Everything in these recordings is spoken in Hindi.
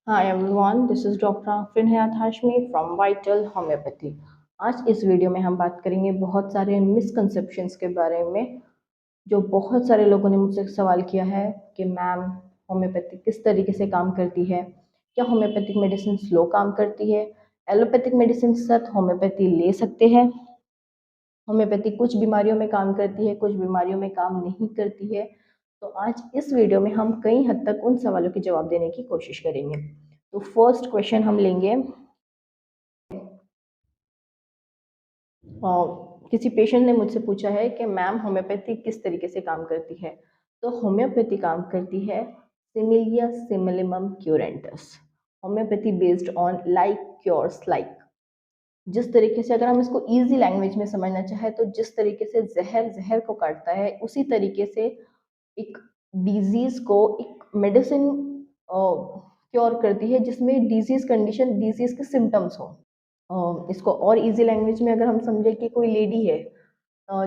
Hi everyone, this is Dr. Afrin Hayat Hashmi from Vital Homeopathy। आज इस वीडियो में हम बात करेंगे बहुत सारे मिसकंसेप्शंस के बारे में जो बहुत सारे लोगों ने मुझसे सवाल किया है कि मैम होम्योपैथी किस तरीके से काम करती है, क्या होम्योपैथिक मेडिसिन स्लो काम करती है, एलोपैथिक मेडिसिन के साथ होम्योपैथी ले सकते हैं, होम्योपैथी कुछ बीमारियों में काम करती है कुछ बीमारियों में काम नहीं करती है। तो आज इस वीडियो में हम कई हद तक उन सवालों के जवाब देने की कोशिश करेंगे। तो फर्स्ट क्वेश्चन हम लेंगे, किसी पेशेंट ने मुझसे पूछा है कि मैम होम्योपैथी किस तरीके से काम करती है। तो होम्योपैथी काम करती है सिमिलिया सिमिलिमम क्यूरेंटस, homeopathy based on like cures like. जिस तरीके से, अगर हम इसको इजी लैंग्वेज में समझना चाहे तो जिस तरीके से जहर जहर को काटता है उसी तरीके से एक डिजीज को एक मेडिसिन क्योर करती है जिसमें डिजीज कंडीशन, डिजीज के सिम्टम्स हो। इसको और इजी लैंग्वेज में अगर हम समझे कि कोई लेडी है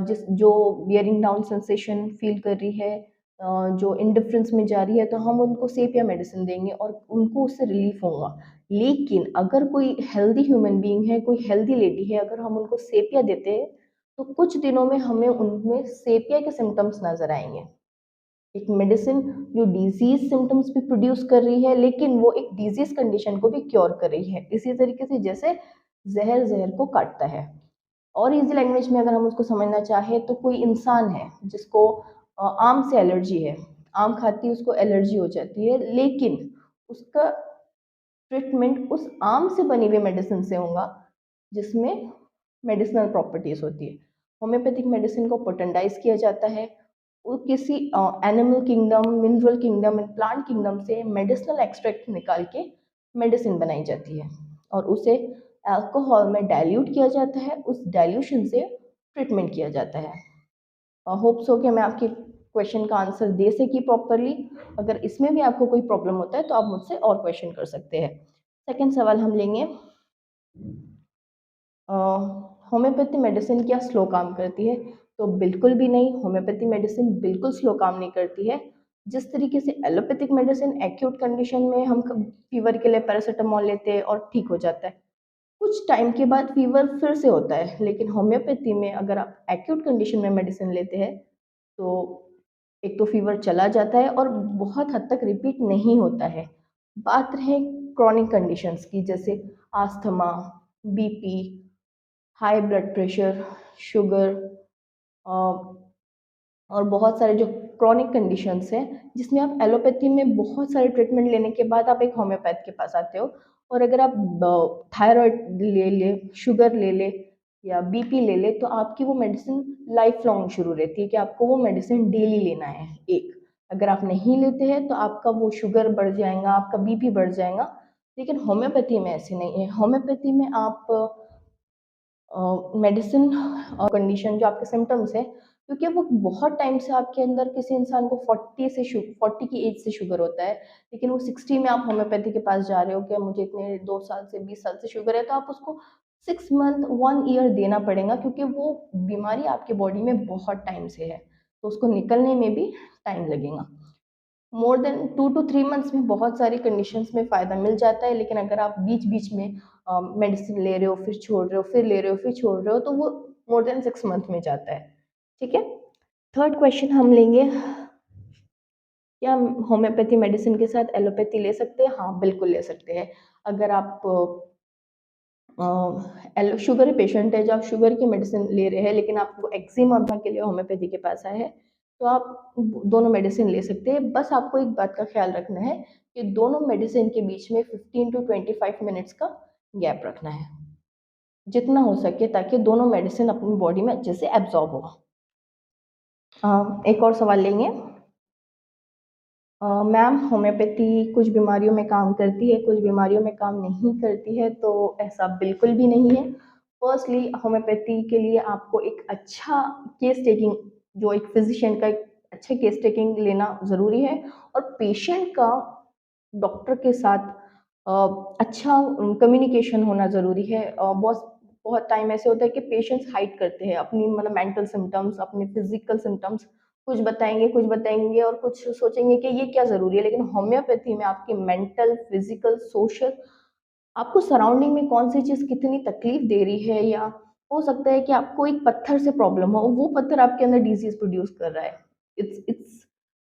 जिस जो बियरिंग डाउन सेंसेशन फील कर रही है, जो इंडिफरेंस में जा रही है, तो हम उनको सेपिया मेडिसिन देंगे और उनको उससे रिलीफ होगा। लेकिन अगर कोई हेल्दी ह्यूमन बीइंग है, कोई हेल्दी लेडी है, अगर हम उनको सेपिया देते हैं तो कुछ दिनों में हमें उनमें सेपिया के सिम्टम्स नजर आएंगे। एक मेडिसिन जो डिजीज सिम्टम्स भी प्रोड्यूस कर रही है लेकिन वो एक डिजीज कंडीशन को भी क्योर कर रही है, इसी तरीके से जैसे जहर जहर को काटता है। और इजी लैंग्वेज में अगर हम उसको समझना चाहे तो कोई इंसान है जिसको आम से एलर्जी है, आम खाती उसको एलर्जी हो जाती है, लेकिन उसका ट्रीटमेंट उस आम से बनी हुई मेडिसिन से होगा जिसमें मेडिसिनल प्रॉपर्टीज होती है। होम्योपैथिक मेडिसिन को पोटेंडाइज किया जाता है, वो किसी animal kingdom, mineral kingdom and plant kingdom से मेडिसिनल एक्सट्रैक्ट निकाल के मेडिसिन बनाई जाती है और उसे अल्कोहल में डाइल्यूट किया जाता है, उस डाइल्यूशन से ट्रीटमेंट किया जाता है। होप्स हो कि मैं आपके क्वेश्चन का आंसर दे सकी प्रॉपरली। अगर इसमें भी आपको कोई प्रॉब्लम होता है तो आप मुझसे और क्वेश्चन कर सकते हैं। सेकेंड सवाल हम लेंगे, होम्योपैथी मेडिसिन क्या स्लो काम करती है। तो बिल्कुल भी नहीं, होम्योपैथी मेडिसिन बिल्कुल स्लो काम नहीं करती है। जिस तरीके से एलोपैथिक मेडिसिन एक्यूट कंडीशन में हम फीवर के लिए पैरासीटामोल लेते हैं और ठीक हो जाता है, कुछ टाइम के बाद फीवर फिर से होता है, लेकिन होम्योपैथी में अगर आप एक्यूट कंडीशन में मेडिसिन लेते हैं तो एक तो फीवर चला जाता है और बहुत हद तक रिपीट नहीं होता है। बात रहे क्रॉनिक कंडीशंस की, जैसे asthma, BP, high blood pressure, sugar और बहुत सारे जो क्रॉनिक कंडीशंस हैं जिसमें आप एलोपैथी में बहुत सारे ट्रीटमेंट लेने के बाद आप एक होम्योपैथ के पास आते हो। और अगर आप थायराइड ले ले, शुगर ले ले या बीपी ले ले तो आपकी वो मेडिसिन लाइफ लॉन्ग शुरू रहती है कि आपको वो मेडिसिन डेली लेना है। एक, अगर आप नहीं लेते हैं तो आपका वो शुगर बढ़ जाएगा, आपका बीपी बढ़ जाएगा। लेकिन होम्योपैथी में ऐसे नहीं है। होम्योपैथी में आप मेडिसिन कंडीशन जो आपके सिम्टम्स है, क्योंकि वो बहुत टाइम से आपके अंदर, किसी इंसान को 40 की एज से शुगर होता है लेकिन वो 60 में आप होम्योपैथी के पास जा रहे हो कि मुझे इतने 2 साल से 20 साल से शुगर है, तो आप उसको 6 मंथ 1 ईयर देना पड़ेगा क्योंकि वो बीमारी आपके बॉडी में बहुत टाइम से है, तो उसको निकलने में भी टाइम लगेगा। मोर देन 2 to 3 मंथ्स में बहुत सारी कंडीशंस में फ़ायदा मिल जाता है, लेकिन अगर आप बीच बीच में मेडिसिन ले रहे हो, फिर छोड़ रहे हो, फिर ले रहे हो, फिर छोड़ रहे हो, तो वो मोर देन 6 मंथ में जाता है। ठीक है। थर्ड क्वेश्चन हम लेंगे, क्या होम्योपैथी मेडिसिन के साथ एलोपैथी ले सकते हैं। हाँ बिल्कुल ले सकते हैं। अगर आप शुगर पेशेंट है, जो आप शुगर की मेडिसिन ले रहे हैं लेकिन आपको एक्जिमा के लिए होम्योपैथी के पास आए हैं, तो आप दोनों मेडिसिन ले सकते हैं। बस आपको एक बात का ख्याल रखना है कि दोनों मेडिसिन के बीच में 15 to 25 मिनट्स का गैप रखना है जितना हो सके, ताकि दोनों मेडिसिन अपनी बॉडी में अच्छे से एब्जॉर्ब हो। एक और सवाल लेंगे, मैम होम्योपैथी कुछ बीमारियों में काम करती है कुछ बीमारियों में काम नहीं करती है। तो ऐसा बिल्कुल भी नहीं है। फर्स्टली, होम्योपैथी के लिए आपको एक अच्छा केस टेकिंग, जो एक फिजिशियन का एक अच्छा केस टेकिंग लेना ज़रूरी है, और पेशेंट का डॉक्टर के साथ अच्छा कम्युनिकेशन होना ज़रूरी है। बहुत बहुत टाइम ऐसे होता है कि पेशेंट्स हाइड करते हैं अपनी, मतलब मेंटल सिम्टम्स, अपने फिजिकल सिम्टम्स, कुछ बताएंगे और कुछ सोचेंगे कि ये क्या ज़रूरी है, लेकिन होम्योपैथी में आपकी मेंटल, फिजिकल, सोशल, आपको सराउंडिंग में कौन सी चीज़ कितनी तकलीफ दे रही है, या हो सकता है कि आपको एक पत्थर से प्रॉब्लम हो, वो पत्थर आपके अंदर डिजीज प्रोड्यूस कर रहा है। इट्स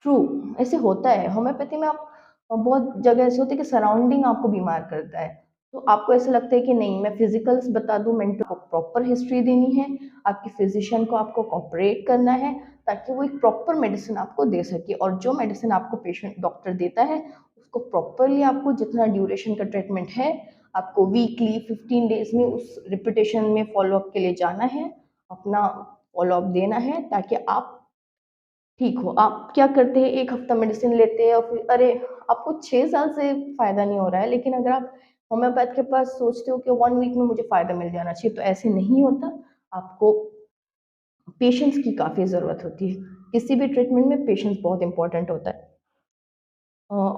ट्रू, ऐसे होता है होम्योपैथी में। आप बहुत जगह ऐसे होते हैं कि सराउंडिंग आपको बीमार करता है, तो आपको ऐसा लगता है कि नहीं, मैं फिजिकल्स बता दूं, मेंटल को प्रॉपर हिस्ट्री देनी है, आपकी फिजिशियन को आपको कॉपरेट करना है, ताकि वो एक प्रॉपर मेडिसिन आपको दे सके, और जो मेडिसिन आपको पेशेंट डॉक्टर देता है उसको प्रॉपरली, आपको जितना ड्यूरेशन का ट्रीटमेंट है, आपको वीकली 15 डेज में उस रिपीटेशन में फॉलोअप के लिए जाना है, अपना फॉलोअप देना है, ताकि आप ठीक हो। आप क्या करते हैं, एक हफ्ता मेडिसिन लेते हैं और फिर अरे, आपको 6 साल से फायदा नहीं हो रहा है, लेकिन अगर आप होम्योपैथ के पास सोचते हो कि 1 वीक में मुझे फायदा मिल जाना चाहिए, तो ऐसे नहीं होता। आपको पेशेंस की काफ़ी ज़रूरत होती है। किसी भी ट्रीटमेंट में पेशेंस बहुत इंपॉर्टेंट होता है। अ,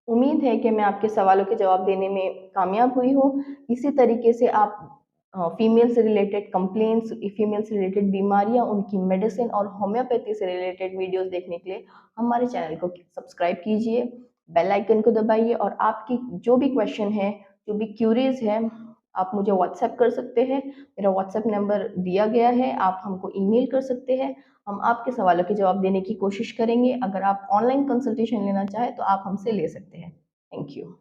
उम्मीद है कि मैं आपके सवालों के जवाब देने में कामयाब हुई हूँ। इसी तरीके से आप फीमेल से रिलेटेड कंप्लेंट्स, फीमेल से रिलेटेड बीमारियाँ, उनकी मेडिसिन और होम्योपैथी से रिलेटेड वीडियोस देखने के लिए हमारे चैनल को सब्सक्राइब कीजिए, बेल आइकन को दबाइए, और आपकी जो भी क्वेश्चन है, जो भी क्यूरीज है, आप मुझे व्हाट्सएप कर सकते हैं। मेरा व्हाट्सएप नंबर दिया गया है, आप हमको ईमेल कर सकते हैं। हम आपके सवालों के जवाब देने की कोशिश करेंगे। अगर आप ऑनलाइन कंसल्टेशन लेना चाहें तो आप हमसे ले सकते हैं। Thank you.